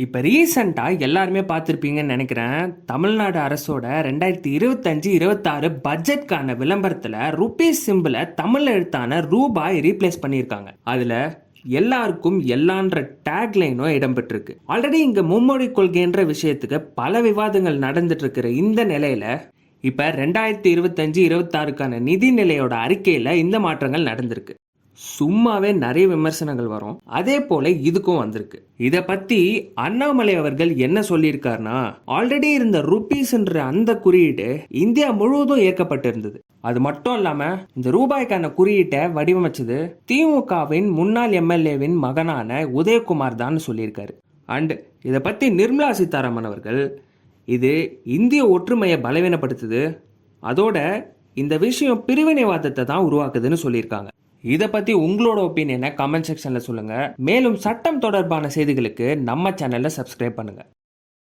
இப்போ ரீசெண்டாக எல்லாருமே பார்த்துருப்பீங்கன்னு நினைக்கிறேன். தமிழ்நாடு அரசோட 2025-26 பட்ஜெட்கான விளம்பரத்தில் ருபீஸ் சிம்பிளை தமிழ் எழுத்தான ரூபாய் ரீப்ளேஸ் பண்ணியிருக்காங்க. அதில் எல்லாருக்கும் எல்லான்ற டேக்லைனும் இடம்பெற்றிருக்கு. ஆல்ரெடி இங்கே மும்மொழி கொள்கைன்ற விஷயத்துக்கு பல விவாதங்கள் நடந்துட்டு இருக்கிற இந்த நிலையில இப்போ 2025-26க்கான நிதிநிலையோட அறிக்கையில் இந்த மாற்றங்கள் நடந்திருக்கு. சும்மாவே நிறைய விமர்சனங்கள் வரும். அதே போல இதுக்கும் வந்திருக்கு. இதை பத்தி அண்ணாமலை அவர்கள் என்ன சொல்லியிருக்காருன்னா, ஆல்ரெடி இருந்த ருபீஸ்ன்ற அந்த குறியீடு இந்தியா முழுவதும் ஏற்கப்பட்டிருந்தது. அது மட்டும் இல்லாம இந்த ரூபாய்க்கான குறியீட்டை வடிவமைச்சது திமுகவின் முன்னாள் எம்எல்ஏவின் மகனான உதயகுமார் தான் சொல்லியிருக்காரு. அண்ட் இதை பத்தி நிர்மலா சீதாராமன் அவர்கள், இது இந்திய ஒற்றுமையை பலவீனப்படுத்துது, அதோட இந்த விஷயம் பிரிவினைவாதத்தை தான் உருவாக்குதுன்னு சொல்லியிருக்காங்க. இதை பற்றி உங்களோட ஒப்பீனியனை கமெண்ட் செக்ஷனில் சொல்லுங்கள். மேலும் சட்டம் தொடர்பான செய்திகளுக்கு நம்ம சேனலை சப்ஸ்கிரைப் பண்ணுங்கள்.